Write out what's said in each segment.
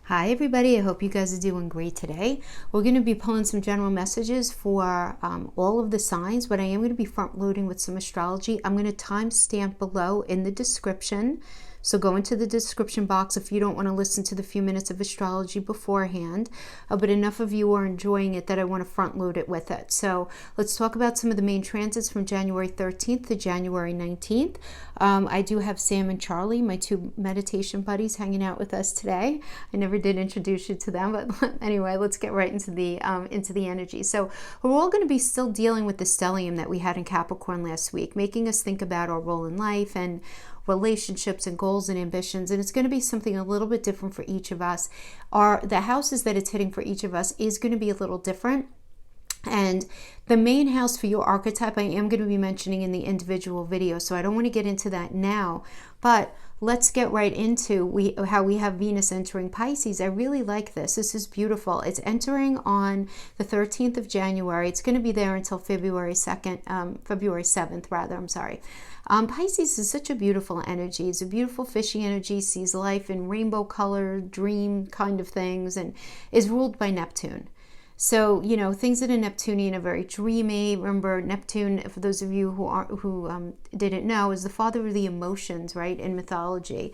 Hi everybody, I hope you guys are doing great today. We're going to be pulling some general messages for all of the signs, but I am going to be front loading with some astrology. I'm going to timestamp below in the description. So go into the description box if you don't want to listen to the few minutes of astrology beforehand. But enough of you are enjoying it that I want to front load it with it. So let's talk about some of the main transits from January 13th to January 19th. I do have Sam and Charlie, my two meditation buddies, hanging out with us today. I never did introduce you to them, but anyway, let's get right into the energy. So we're all going to be still dealing with the stellium that we had in Capricorn last week, making us think about our role in life and relationships and goals and ambitions, and it's going to be something a little bit different for each of us. The houses that it's hitting for each of us is going to be a little different. And the main house for your archetype I am going to be mentioning in the individual video, so I don't want to get into that now, but let's get right into how we have Venus entering Pisces. I really like this. This is beautiful. It's entering on the 13th of January. It's going to be there until February 7th rather, I'm sorry. Pisces is such a beautiful energy. It's a beautiful fishy energy, sees life in rainbow colored dream kind of things, and is ruled by Neptune. So, things that are Neptunian are very dreamy. Remember, Neptune, for those of you who didn't know, is the father of the emotions, right, in mythology.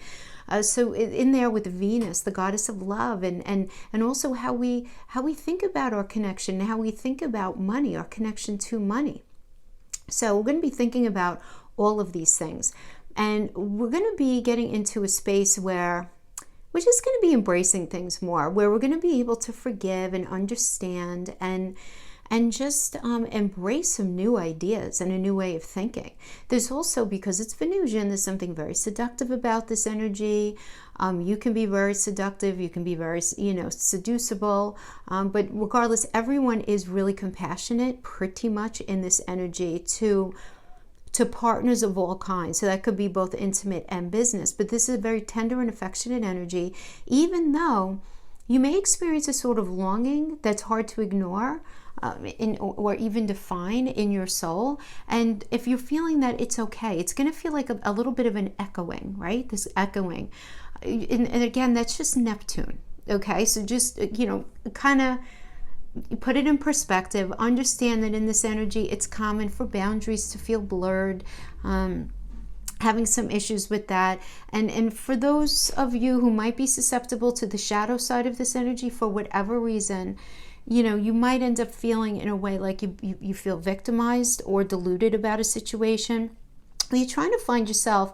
So in there with Venus, the goddess of love, and also how we think about our connection, how we think about money, our connection to money. So we're going to be thinking about all of these things. And we're going to be getting into a space where we're just going to be embracing things more, where we're going to be able to forgive and understand and just embrace some new ideas and a new way of thinking. There's also, because it's Venusian, there's something very seductive about this energy. You can be very seductive, you can be very, seducible, but regardless, everyone is really compassionate pretty much in this energy to partners of all kinds. So that could be both intimate and business, but this is a very tender and affectionate energy, even though you may experience a sort of longing that's hard to ignore or even define in your soul. And if you're feeling that, it's okay. It's going to feel like a little bit of an echoing, right? This echoing. And again, that's just Neptune. Okay, so just, kind of put it in perspective. Understand that in this energy, it's common for boundaries to feel blurred, having some issues with that. And for those of you who might be susceptible to the shadow side of this energy for whatever reason, you might end up feeling in a way like you feel victimized or deluded about a situation. You're trying to find yourself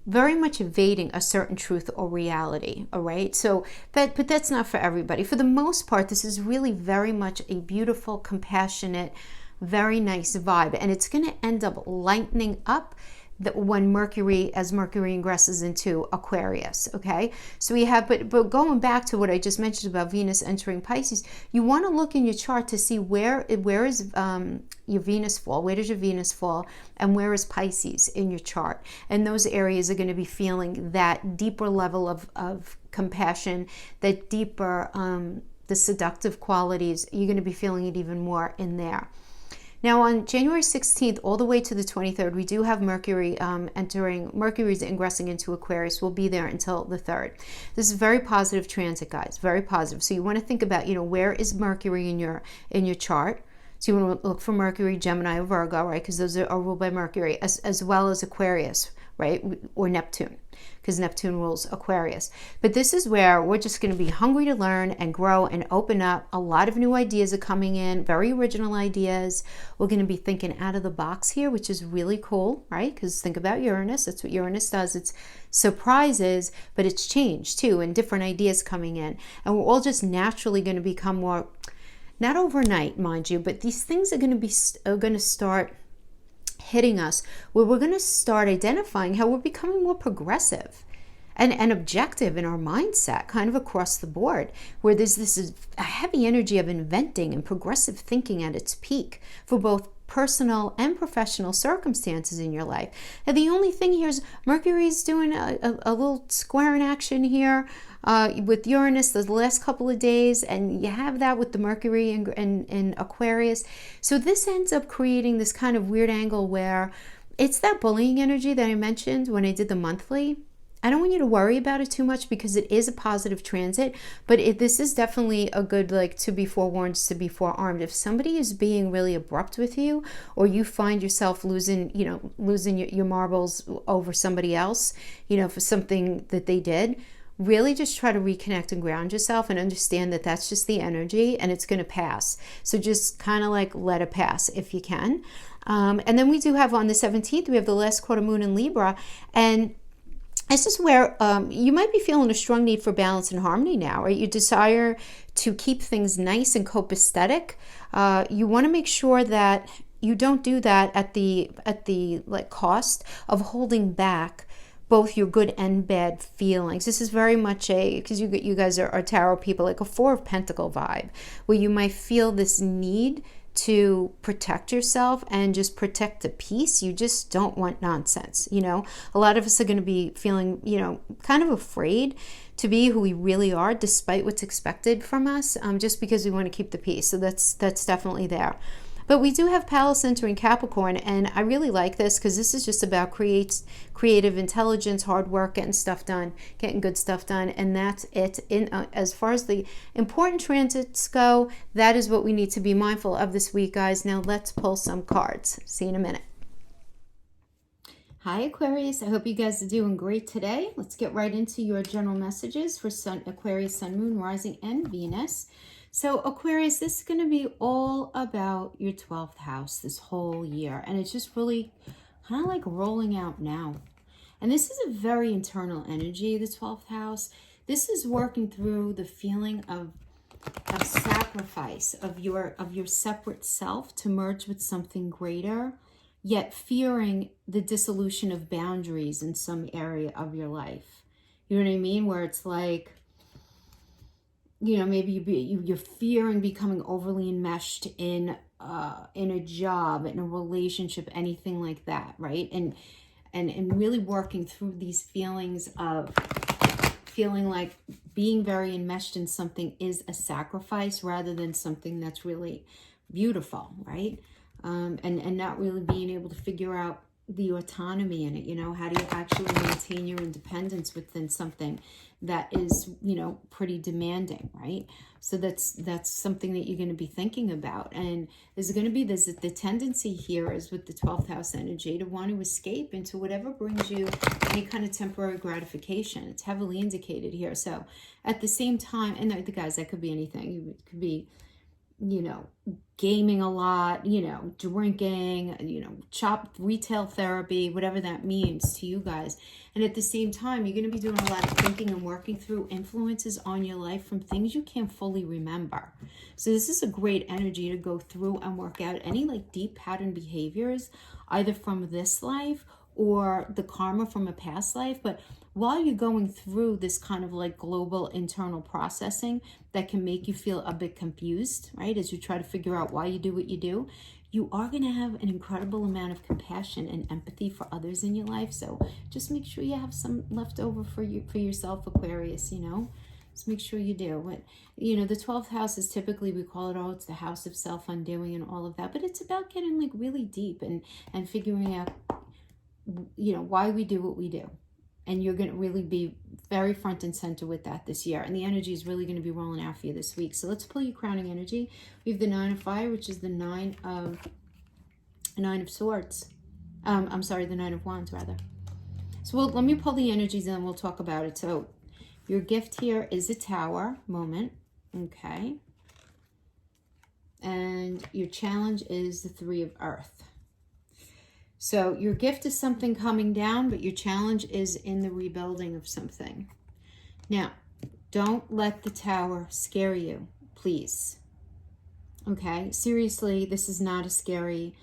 very much evading a certain truth or reality, all right? So but that's not for everybody. For the most part, this is really very much a beautiful, compassionate, very nice vibe, and it's going to end up lightening up when Mercury ingresses into Aquarius, okay? So we have, but going back to what I just mentioned about Venus entering Pisces, you want to look in your chart to see where is your Venus fall, where does your Venus fall, and where is Pisces in your chart. And those areas are going to be feeling that deeper level of compassion, that deeper, the seductive qualities. You're going to be feeling it even more in there. Now on January 16th all the way to the 23rd, we do have Mercury's ingressing into Aquarius. We'll be there until the 3rd. This is a very positive transit, guys, very positive. So you want to think about, where is Mercury in your chart? So you want to look for Mercury, Gemini, or Virgo, right? Because those are ruled by Mercury, as well as Aquarius, right? Or Neptune, because Neptune rules Aquarius. But this is where we're just going to be hungry to learn and grow and open up. A lot of new ideas are coming in, very original ideas. We're going to be thinking out of the box here, which is really cool, right? Because think about Uranus. That's what Uranus does. It's surprises, but it's change too, and different ideas coming in. And we're all just naturally going to become more, not overnight, mind you, but these things are going to start hitting us, where we're going to start identifying how we're becoming more progressive and objective in our mindset, kind of across the board, where there's this a heavy energy of inventing and progressive thinking at its peak for both personal and professional circumstances in your life. And the only thing here is Mercury's doing a little square in action here with Uranus the last couple of days, and you have that with the Mercury in Aquarius. So this ends up creating this kind of weird angle where it's that bullying energy that I mentioned when I did the monthly. I don't want you to worry about it too much because it is a positive transit, but this is definitely a good, like, to be forewarned, to be forearmed. If somebody is being really abrupt with you, or you find yourself losing your marbles over somebody else, for something that they did, really just try to reconnect and ground yourself and understand that that's just the energy and it's going to pass. So just kind of like let it pass if you can. And then we do have on the 17th, we have the last quarter moon in Libra. And this is where you might be feeling a strong need for balance and harmony now, right? You desire to keep things nice and copacetic. You want to make sure that you don't do that at the like cost of holding back both your good and bad feelings. This is very much because you guys are tarot people, like a Four of Pentacle vibe, where you might feel this need to protect yourself and just protect the peace. You just don't want nonsense. A lot of us are going to be feeling, kind of afraid to be who we really are, despite what's expected from us, just because we want to keep the peace. So that's definitely there. But we do have Palace entering Capricorn, and I really like this because this is just about creative intelligence, hard work, getting stuff done, getting good stuff done, and that's it. As far as the important transits go, that is what we need to be mindful of this week, guys. Now let's pull some cards. See you in a minute. Hi, Aquarius. I hope you guys are doing great today. Let's get right into your general messages for Aquarius, Sun, Moon, Rising, and Venus. So Aquarius, this is going to be all about your 12th house this whole year. And it's just really kind of like rolling out now. And this is a very internal energy, the 12th house. This is working through the feeling of sacrifice, of your separate self to merge with something greater, yet fearing the dissolution of boundaries in some area of your life. You know what I mean? Where it's like, maybe you're fearing becoming overly enmeshed in a job, in a relationship, anything like that, right? And really working through these feelings of feeling like being very enmeshed in something is a sacrifice rather than something that's really beautiful, right? And not really being able to figure out the autonomy in it. How do you actually maintain your independence within something that is, pretty demanding, right? So that's something that you're going to be thinking about. And there's going to be the tendency here is with the 12th house energy to want to escape into whatever brings you any kind of temporary gratification. It's heavily indicated here. So at the same time, and the guys, that could be anything. It could be, gaming a lot, drinking, retail therapy, whatever that means to you guys. And at the same time, you're going to be doing a lot of thinking and working through influences on your life from things you can't fully remember. So this is a great energy to go through and work out any like deep pattern behaviors, either from this life or the karma from a past life. But while you're going through this kind of like global internal processing that can make you feel a bit confused, right? As you try to figure out why you do what you do, you are going to have an incredible amount of compassion and empathy for others in your life. So just make sure you have some left over for yourself, Aquarius, Just make sure you do. But, the 12th house is typically, we call it, it's the house of self-undoing and all of that. But it's about getting like really deep and figuring out, why we do what we do. And you're going to really be very front and center with that this year. And the energy is really going to be rolling out for you this week. So let's pull your crowning energy. We have the 9 of Fire, which is the 9 of Swords. The 9 of Wands, rather. So let me pull the energies and then we'll talk about it. So your gift here is a Tower moment. Okay. And your challenge is the 3 of Earth. So your gift is something coming down, but your challenge is in the rebuilding of something. Now, don't let the Tower scare you, please. Okay? Seriously, this is not a scary,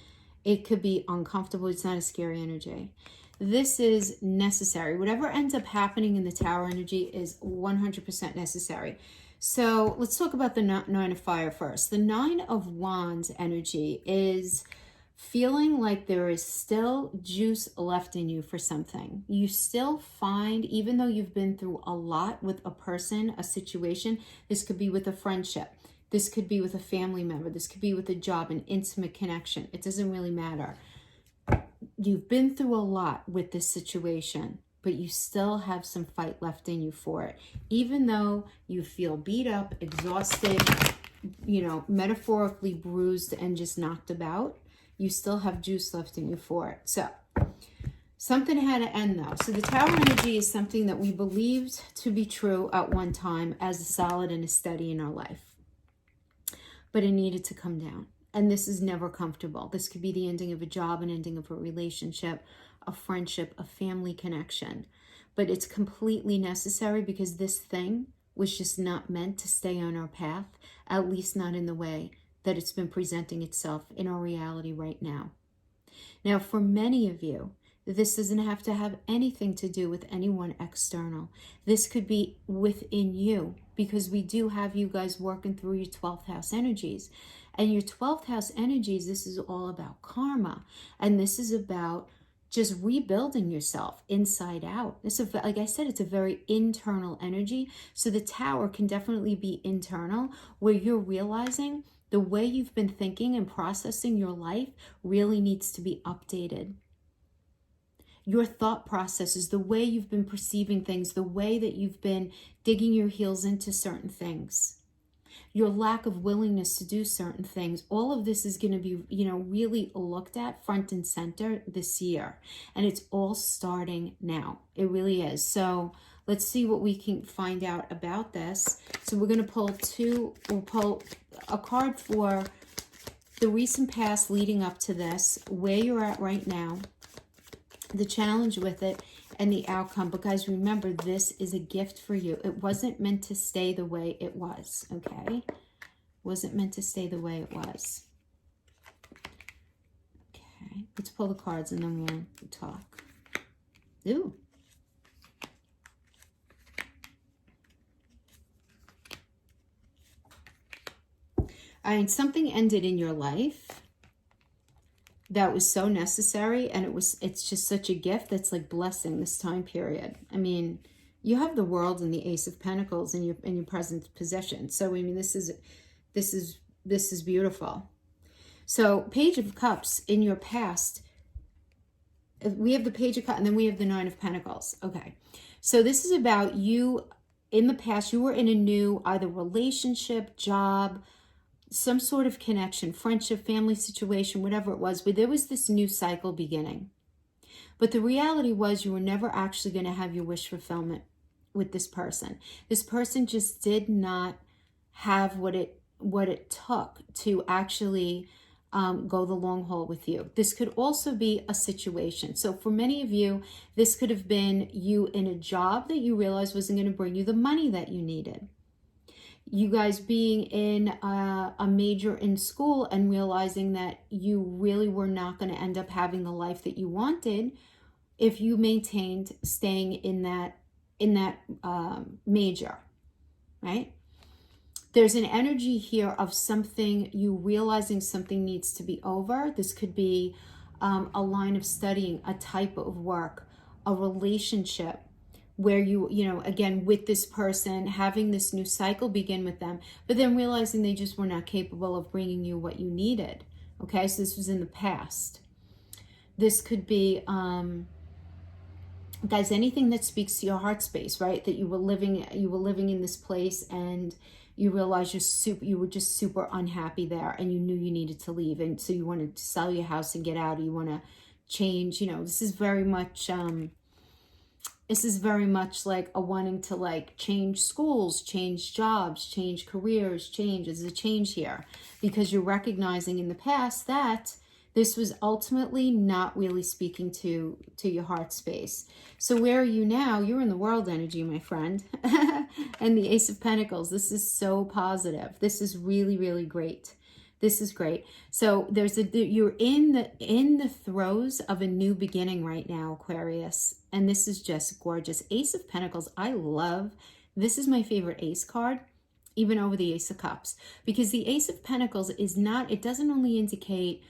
it could be uncomfortable. It's not a scary energy. This is necessary. Whatever ends up happening in the Tower energy is 100% necessary. So let's talk about the 9 of Fire first. The 9 of Wands energy is feeling like there is still juice left in you for something. You still find, even though you've been through a lot with a person, a situation, this could be with a friendship, this could be with a family member, this could be with a job, an intimate connection. It doesn't really matter. You've been through a lot with this situation, but you still have some fight left in you for it. Even though you feel beat up, exhausted, you know, metaphorically bruised and just knocked about, you still have juice left in you for it. So something had to end though. So the Tower energy is something that we believed to be true at one time as a solid and a steady in our life. But it needed to come down. And this is never comfortable. This could be the ending of a job, an ending of a relationship, a friendship, a family connection. But it's completely necessary because this thing was just not meant to stay on our path, at least not in the way that it's been presenting itself in our reality right now. Now, for many of you, this doesn't have to have anything to do with anyone external. This could be within you, because we do have you guys working through your 12th house energies. And your 12th house energies, this is all about karma. And this is about just rebuilding yourself inside out. This is, like I said, it's a very internal energy. So the Tower can definitely be internal, where you're realizing the way you've been thinking and processing your life really needs to be updated. Your thought processes, the way you've been perceiving things, the way that you've been digging your heels into certain things, your lack of willingness to do certain things, all of this is going to be, you know, really looked at front and center this year. And it's all starting now. It really is. So let's see what we can find out about this. So we're going to we'll pull a card for the recent past leading up to this, where you're at right now, the challenge with it, and the outcome. But guys, remember, this is a gift for you. It wasn't meant to stay the way it was, okay? Wasn't meant to stay the way it was. Okay, let's pull the cards and then we'll talk. Ooh. All right, something ended in your life that was so necessary, and it's just such a gift that's like blessing this time period. I mean, you have the World and the Ace of Pentacles in your present possession. So I mean, this is beautiful. So Page of Cups in your past, we have the Page of Cups and then we have the Nine of Pentacles. Okay, so this is about you in the past. You were in a new either relationship, job, some sort of connection, friendship, family situation, whatever it was, but there was this new cycle beginning. But the reality was you were never actually going to have your wish fulfillment with this person. This person just did not have what it took to actually go the long haul with you. This could also be a situation. So for many of you, this could have been you in a job that you realized wasn't going to bring you the money that you needed. You guys being in a major in school and realizing that you really were not going to end up having the life that you wanted if you maintained staying in that major, right? There's an energy here of something, you realizing something needs to be over. This could be a line of studying, a type of work, a relationship, where you know, again, with this person, having this new cycle begin with them, but then realizing they just were not capable of bringing you what you needed. Okay, so this was in the past. This could be, guys, anything that speaks to your heart space, right? That you were living in this place and you realized you were just super unhappy there and you knew you needed to leave. And so you wanted to sell your house and get out, or you want to change, you know, this is very much like a wanting to like change schools, change jobs, change careers, change. There's a change here because you're recognizing in the past that this was ultimately not really speaking to your heart space. So where are you now? You're in the World energy, my friend. And the Ace of Pentacles. This is so positive. This is really, really great. This is great. So you're in the throes of a new beginning right now, Aquarius. And this is just gorgeous. Ace of Pentacles, I love. This is my favorite ace card, even over the Ace of Cups. Because the Ace of Pentacles it doesn't only indicate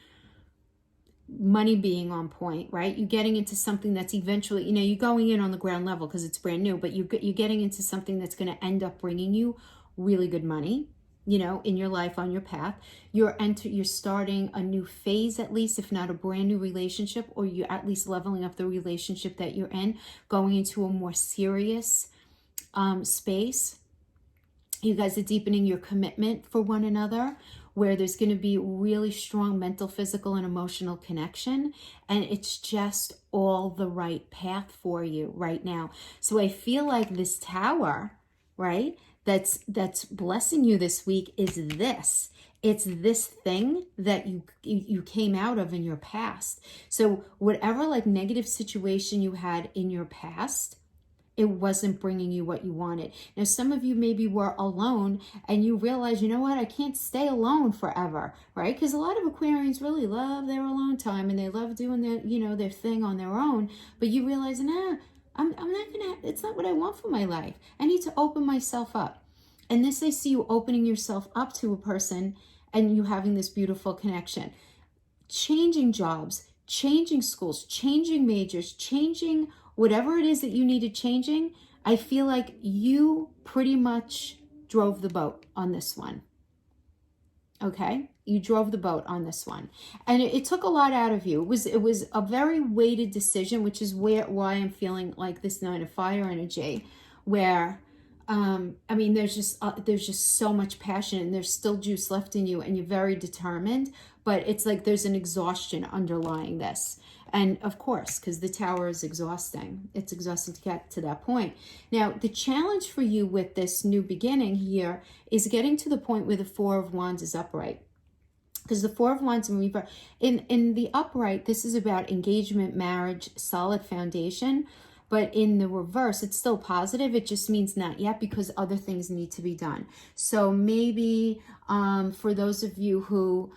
money being on point, right? You're getting into something that's eventually, you know, you're going in on the ground level because it's brand new, but you're getting into something that's going to end up bringing you really good money. you know, in your life, on your path. You're starting a new phase, at least, if not a brand new relationship, or you're at least leveling up the relationship that you're in, going into a more serious space. You guys are deepening your commitment for one another, where there's going to be really strong mental, physical, and emotional connection. And it's just all the right path for you right now. So I feel like this tower, right, that's blessing you this week is this. It's this thing that you came out of in your past. So whatever like negative situation you had in your past, it wasn't bringing you what you wanted. Now, some of you maybe were alone and you realize, you know what, I can't stay alone forever, right? Because a lot of Aquarians really love their alone time and they love doing their, you know, their thing on their own. But you realize, nah, I'm not gonna, it's not what I want for my life. I need to open myself up. And this, I see you opening yourself up to a person and you having this beautiful connection. Changing jobs, changing schools, changing majors, changing whatever it is that you needed changing. I feel like you pretty much drove the boat on this one. Okay? You drove the boat on this one. And it took a lot out of you. It was a very weighted decision, which is why I'm feeling like this 9 of fire energy, where I mean, there's just so much passion and there's still juice left in you and you're very determined, but it's like there's an exhaustion underlying this. And of course, because the tower is exhausting. It's exhausting to get to that point. Now, the challenge for you with this new beginning here is getting to the point where the 4 of Wands is upright. Because the 4 of Wands in the upright, this is about engagement, marriage, solid foundation. But in the reverse, it's still positive. It just means not yet because other things need to be done. So maybe for those of you who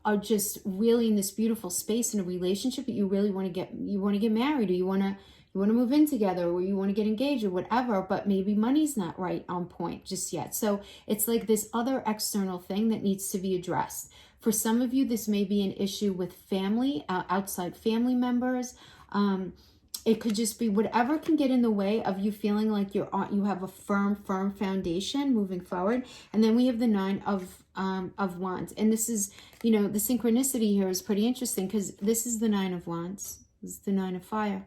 are just really in this beautiful space in a relationship, but you really want to get married, or you want to move in together, or you want to get engaged or whatever, but maybe money's not right on point just yet. So it's like this other external thing that needs to be addressed. For some of you, this may be an issue with family, outside family members. It could just be whatever can get in the way of you feeling like you have a firm foundation moving forward. And then we have the 9 of Wands. And this is, you know, the synchronicity here is pretty interesting because this is the 9 of Wands. This is the 9 of fire.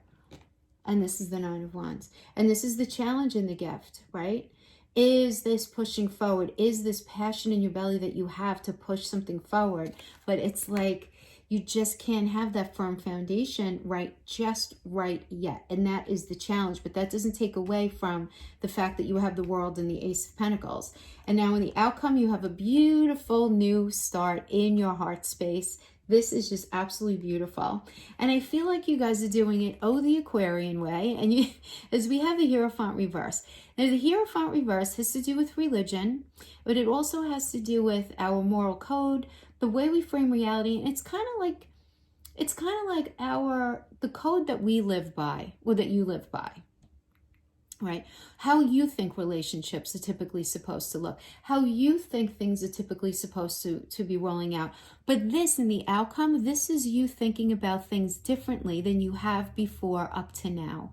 And this is the 9 of Wands. And this is the challenge in the gift, right? Is this pushing forward? Is this passion in your belly that you have to push something forward? But it's like, you just can't have that firm foundation just right yet. And that is the challenge. But that doesn't take away from the fact that you have the World and the Ace of Pentacles. And now in the outcome, you have a beautiful new start in your heart space. This is just absolutely beautiful. And I feel like you guys are doing it, the Aquarian way. And as we have the Hierophant reverse. Now, the Hierophant reverse has to do with religion, but it also has to do with our moral code, the way we frame reality. And it's kind of like the code that we live by, or that you live by, right? How you think relationships are typically supposed to look, how you think things are typically supposed to be rolling out. But this, in the outcome, this is you thinking about things differently than you have before up to now.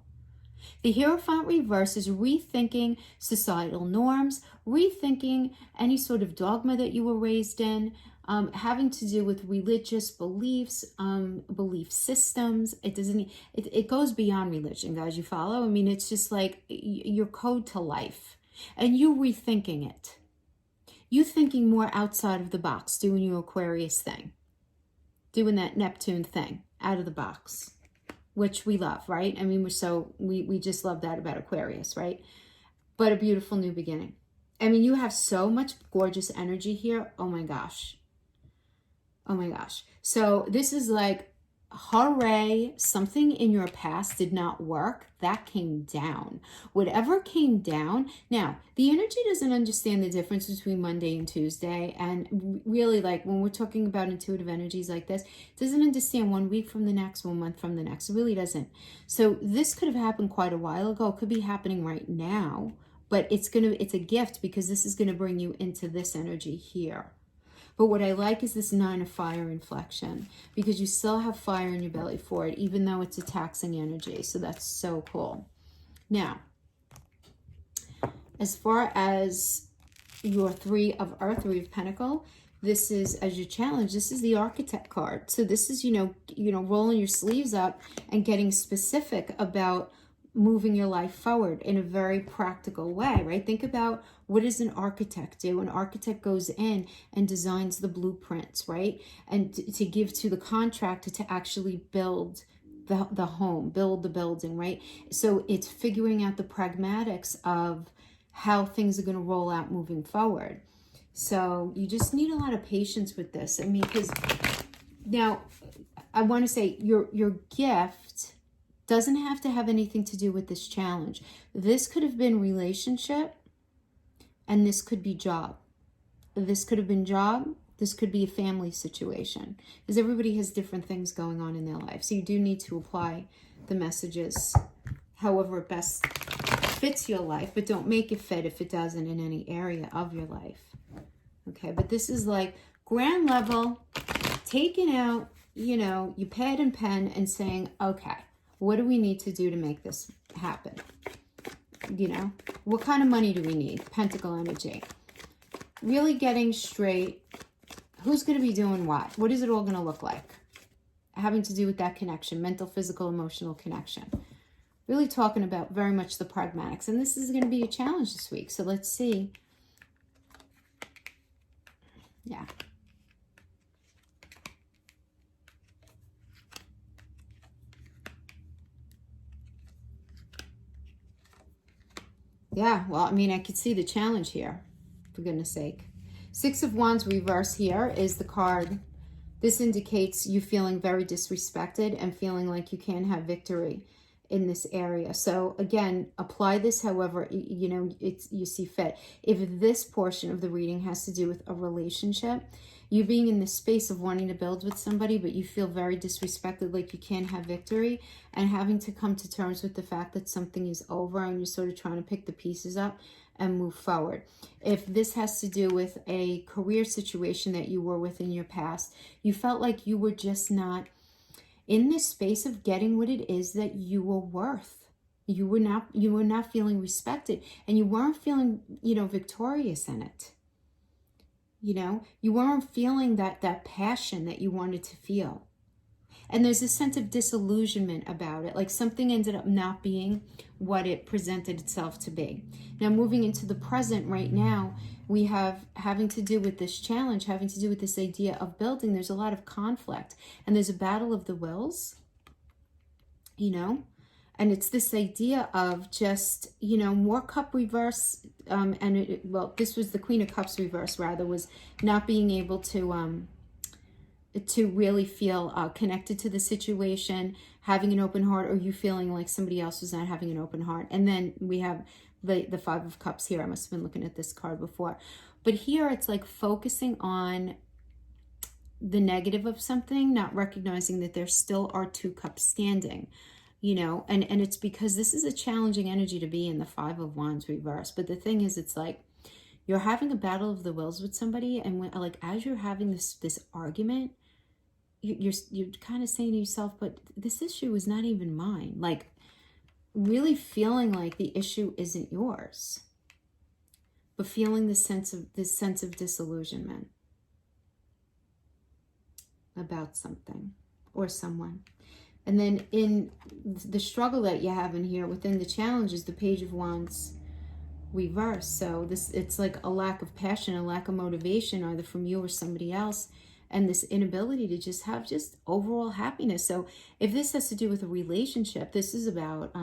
The Hierophant reverse is rethinking societal norms, rethinking any sort of dogma that you were raised in, having to do with religious beliefs, belief systems. It goes beyond religion, guys, you follow? I mean, it's just like your code to life, and you rethinking it. You thinking more outside of the box, doing your Aquarius thing, doing that Neptune thing out of the box, which we love, right? I mean, we just love that about Aquarius, right? But a beautiful new beginning. I mean, you have so much gorgeous energy here. Oh my gosh. Oh my gosh. So this is like, hooray, something in your past did not work. That came down. Whatever came down. Now, the energy doesn't understand the difference between Monday and Tuesday. And really, like, when we're talking about intuitive energies like this, it doesn't understand 1 week from the next, 1 month from the next. It really doesn't. So this could have happened quite a while ago. It could be happening right now. But it's a gift, because this is going to bring you into this energy here. But what I like is this 9 of fire inflection, because you still have fire in your belly for it, even though it's a taxing energy. So that's so cool. Now, as far as your Three of Earth, Three of Pentacle. This is, as your challenge, this is the Architect card. So this is, rolling your sleeves up and getting specific about moving your life forward in a very practical way, right? Think about, what does an architect do? An architect goes in and designs the blueprints, right? And to give to the contractor to actually build the home, build the building, right? So it's figuring out the pragmatics of how things are going to roll out moving forward. So you just need a lot of patience with this. I mean, because now I want to say your gift doesn't have to have anything to do with this challenge. This could have been relationship, and this could be job. This could have been job. This could be a family situation, because everybody has different things going on in their life. So you do need to apply the messages however it best fits your life, but don't make it fit if it doesn't in any area of your life. Okay, but this is like ground level, taking out, your pad and pen and saying, okay, what do we need to do to make this happen? What kind of money do we need? Pentacle energy. Really getting straight, who's going to be doing what? What is it all going to look like? Having to do with that connection, mental, physical, emotional connection. Really talking about very much the pragmatics. And this is going to be a challenge this week. So let's see. Yeah. Yeah, well, I mean, I could see the challenge here, for goodness sake. Six of Wands reverse here is the card. This indicates you feeling very disrespected and feeling like you can't have victory in this area. So again, apply this however you see fit. If this portion of the reading has to do with a relationship, you being in the space of wanting to build with somebody, but you feel very disrespected, like you can't have victory, and having to come to terms with the fact that something is over and you're sort of trying to pick the pieces up and move forward. If this has to do with a career situation that you were with in your past, you felt like you were just not in this space of getting what it is that you were worth. You were not feeling respected, and you weren't feeling, victorious in it. You weren't feeling that passion that you wanted to feel. And there's a sense of disillusionment about it, like something ended up not being what it presented itself to be. Now, moving into the present right now, we have having to do with this challenge, having to do with this idea of building. There's a lot of conflict, and there's a battle of the wills, and it's this idea of just, more cup reverse, this was the Queen of Cups reverse, rather, was not being able to really feel connected to the situation, having an open heart, or you feeling like somebody else was not having an open heart. And then we have the Five of Cups here. I must have been looking at this card before. But here it's like focusing on the negative of something, not recognizing that there still are two cups standing, and it's because this is a challenging energy to be in, the Five of Wands reverse. But the thing is, it's like you're having a battle of the wills with somebody, and as you're having this argument, you're kind of saying to yourself, but this issue is not even mine. Like, really feeling like the issue isn't yours, but feeling this sense of disillusionment about something or someone. And then in the struggle that you have in here within the challenge is the Page of Wands reverse. So it's like a lack of passion, a lack of motivation, either from you or somebody else, and this inability to just have overall happiness. So if this has to do with a relationship, this is about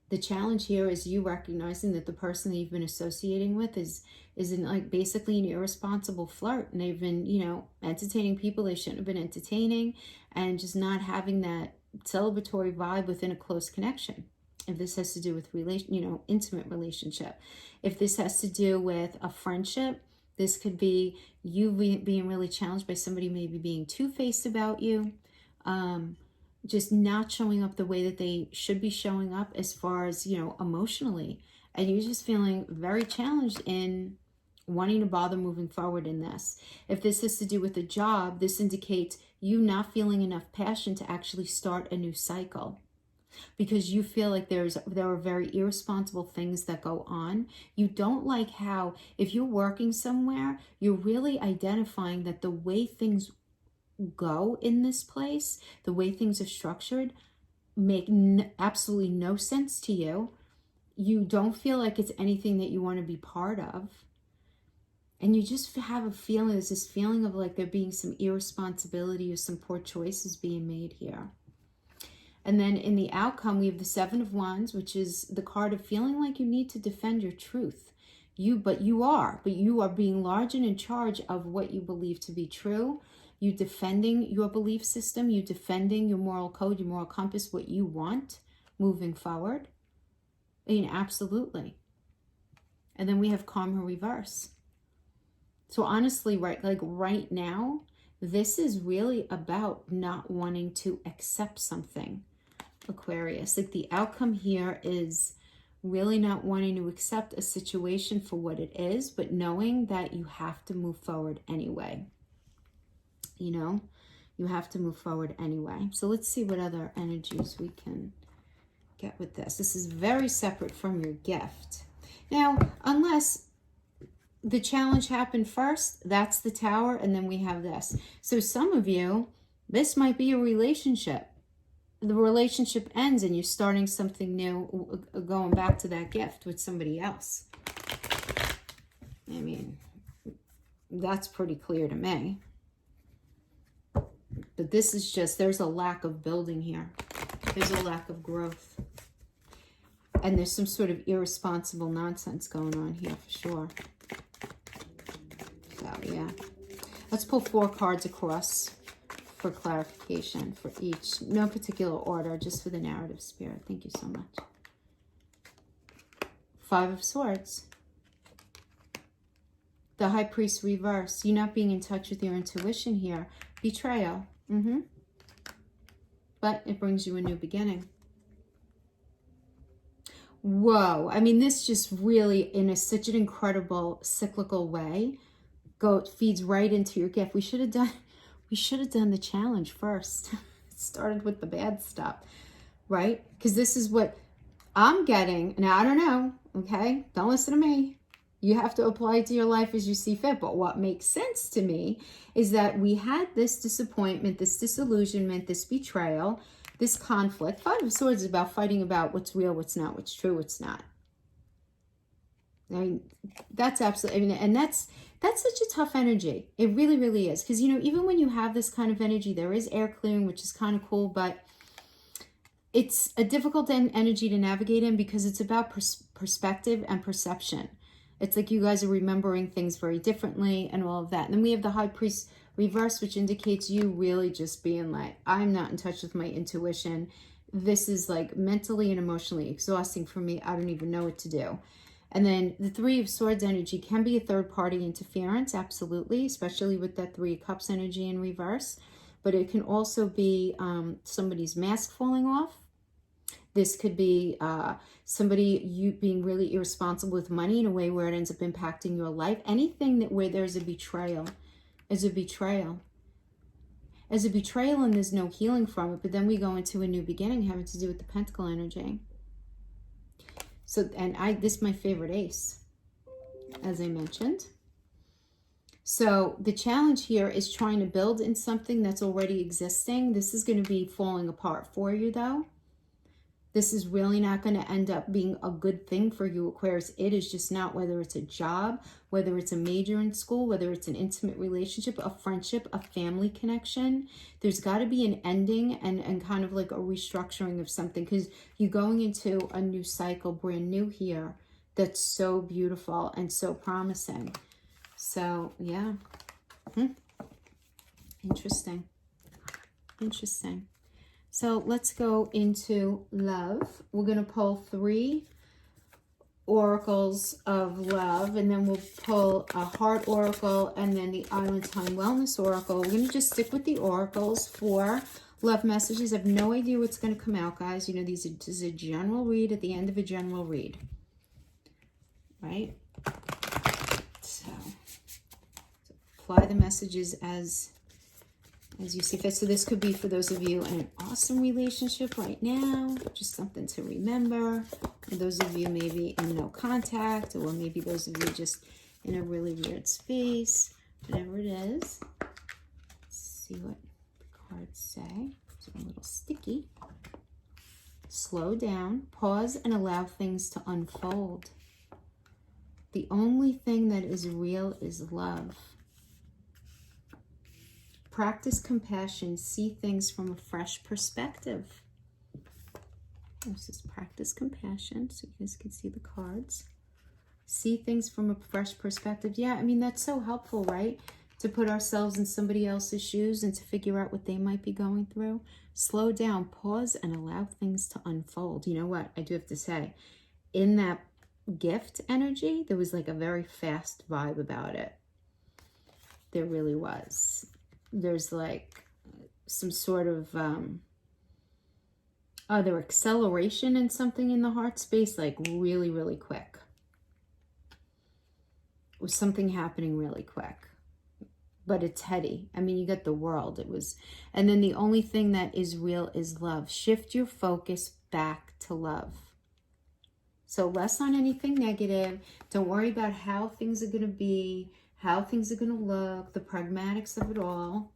the challenge here is you recognizing that the person that you've been associating with is basically an irresponsible flirt, and they've been, entertaining people they shouldn't have been entertaining, and just not having that celebratory vibe within a close connection. If this has to do with intimate relationship, if this has to do with a friendship, this could be you being really challenged by somebody maybe being two-faced about you, just not showing up the way that they should be showing up as far as, emotionally. And you're just feeling very challenged in wanting to bother moving forward in this. If this has to do with a job, this indicates you not feeling enough passion to actually start a new cycle. because you feel like there are very irresponsible things that go on. You don't like how, if you're working somewhere, you're really identifying that the way things go in this place, the way things are structured, make absolutely no sense to you. You don't feel like it's anything that you want to be part of. And you just have a feeling, there's this feeling of like there being some irresponsibility or some poor choices being made here. And then in the outcome, we have the Seven of Wands, which is the card of feeling like you need to defend your truth. But you are being large and in charge of what you believe to be true. You defending your belief system, you defending your moral code, your moral compass, what you want moving forward. I mean, absolutely. And then we have Karma reverse. So honestly, right now, this is really about not wanting to accept something, Aquarius. Like the outcome here is really not wanting to accept a situation for what it is, but knowing that you have to move forward anyway. You know, you have to move forward anyway. So let's see what other energies we can get with this. This is very separate from your gift. Now, unless the challenge happened first, that's the Tower, and then we have this. So some of you, this might be a relationship. The relationship ends and you're starting something new, going back to that gift with somebody else. I mean, that's pretty clear to me. But this is just, there's a lack of building here. There's a lack of growth. And there's some sort of irresponsible nonsense going on here for sure. So, yeah. Let's pull 4 cards across for clarification for each. No particular order, just for the narrative spirit. Thank you so much. 5 of Swords. The High Priest reverse. You not being in touch with your intuition here. Betrayal. But it brings you a new beginning. Whoa. I mean, this just really, in such an incredible cyclical way, feeds right into your gift. We should have done the challenge first. It started with the bad stuff, right? Because this is what I'm getting. Now, I don't know, okay? Don't listen to me. You have to apply it to your life as you see fit. But what makes sense to me is that we had this disappointment, this disillusionment, this betrayal, this conflict. 5 of Swords is about fighting about what's real, what's not, what's true, what's not. I mean, that's absolutely, I mean, and that's such a tough energy. It really, really is. Because, you know, even when you have this kind of energy, there is air clearing, which is kind of cool, but it's a difficult energy to navigate in because it's about perspective and perception. It's like you guys are remembering things very differently and all of that. And then we have the High Priest reverse, which indicates you really just being like, I'm not in touch with my intuition. This is like mentally and emotionally exhausting for me. I don't even know what to do. And then the 3 of Swords energy can be a third-party interference, absolutely, especially with that 3 of Cups energy in reverse. But it can also be somebody's mask falling off. This could be you being really irresponsible with money in a way where it ends up impacting your life. Anything where there's a betrayal is a betrayal. As a betrayal, and there's no healing from it. But then we go into a new beginning having to do with the Pentacle energy. So, and this is my favorite ace, as I mentioned. So the challenge here is trying to build in something that's already existing. This is going to be falling apart for you, though. This is really not going to end up being a good thing for you, Aquarius. It is just not, whether it's a job, whether it's a major in school, whether it's an intimate relationship, a friendship, a family connection. There's got to be an ending and kind of like a restructuring of something, because you're going into a new cycle, brand new here, that's so beautiful and so promising. So, yeah. Interesting. Interesting. So let's go into love. We're going to pull 3 oracles of love, and then we'll pull a heart oracle and then the Island Time Wellness Oracle. We're going to just stick with the oracles for love messages. I have no idea what's going to come out, guys. You know, this is a general read at the end of a general read, right? So apply the messages as as you see fit. So this could be for those of you in an awesome relationship right now, just something to remember. And those of you maybe in no contact, or maybe those of you just in a really weird space, whatever it is. Let's see what the cards say. It's a little sticky. Slow down, pause, and allow things to unfold. The only thing that is real is love. Practice compassion. See things from a fresh perspective. This is practice compassion, so you guys can see the cards. See things from a fresh perspective. Yeah, I mean, that's so helpful, right? To put ourselves in somebody else's shoes and to figure out what they might be going through. Slow down, pause, and allow things to unfold. You know what? I do have to say, in that gift energy, there was like a very fast vibe about it. There really was. There's like some sort of either acceleration in something in the heart space, like really, really quick. It was something happening really quick, but it's heady. I mean, you got the world. It was, and then the only thing that is real is love. Shift your focus back to love. So less on anything negative. Don't worry about how things are going to be, how things are going to look, the pragmatics of it all.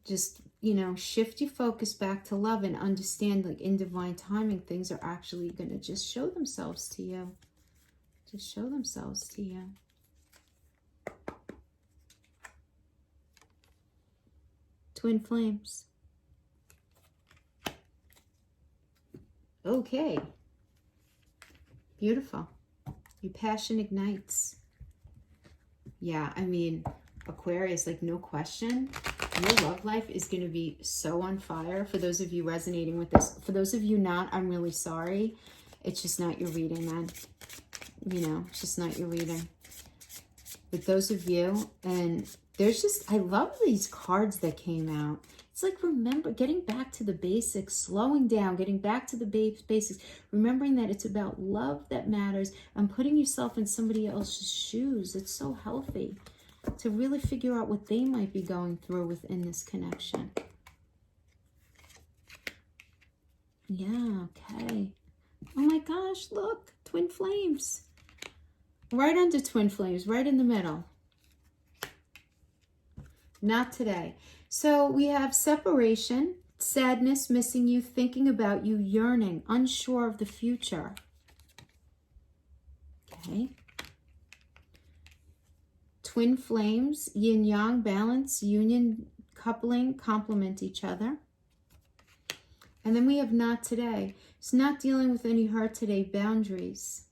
Just, you know, shift your focus back to love and understand, like, in divine timing, things are actually going to just show themselves to you. Just show themselves to you. Twin flames. Okay. Beautiful. Your passion ignites. Yeah, I mean, Aquarius, like, no question, your love life is going to be so on fire. For those of you resonating with this, for those of you not, I'm really sorry. It's just not your reading, man. You know, it's just not your reading. But those of you, and there's just, I love these cards that came out. It's like, remember, getting back to the basics, slowing down, getting back to the basics, remembering that it's about love that matters and putting yourself in somebody else's shoes. It's so healthy to really figure out what they might be going through within this connection. Yeah, okay. Oh my gosh, look, twin flames. Right under twin flames, right in the middle. Not today. So we have separation, sadness, missing you, thinking about you, yearning, unsure of the future. Okay. Twin flames, yin yang, balance, union, coupling, complement each other. And then we have not today. It's not dealing with any hurt today, boundaries.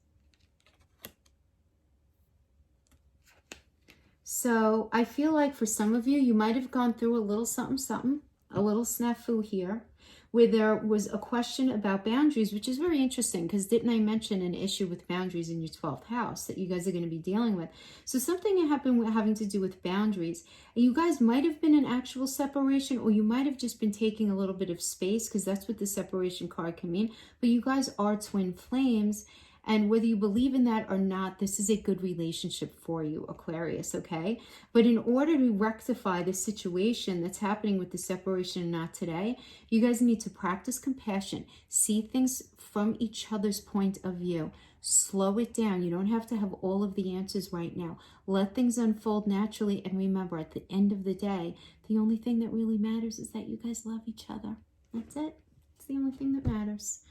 So I feel like for some of you, you might have gone through a little something, a little snafu here, where there was a question about boundaries, which is very interesting because didn't I mention an issue with boundaries in your 12th house that you guys are going to be dealing with? So something happened with having to do with boundaries. You guys might have been in actual separation, or you might have just been taking a little bit of space, because that's what the separation card can mean. But you guys are twin flames. And whether you believe in that or not, this is a good relationship for you, Aquarius, okay? But in order to rectify the situation that's happening with the separation and not today, you guys need to practice compassion. See things from each other's point of view. Slow it down. You don't have to have all of the answers right now. Let things unfold naturally. And remember, at the end of the day, the only thing that really matters is that you guys love each other. That's it. It's the only thing that matters.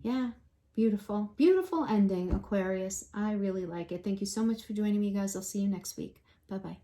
Yeah. Beautiful, beautiful ending, Aquarius. I really like it. Thank you so much for joining me, guys. I'll see you next week. Bye-bye.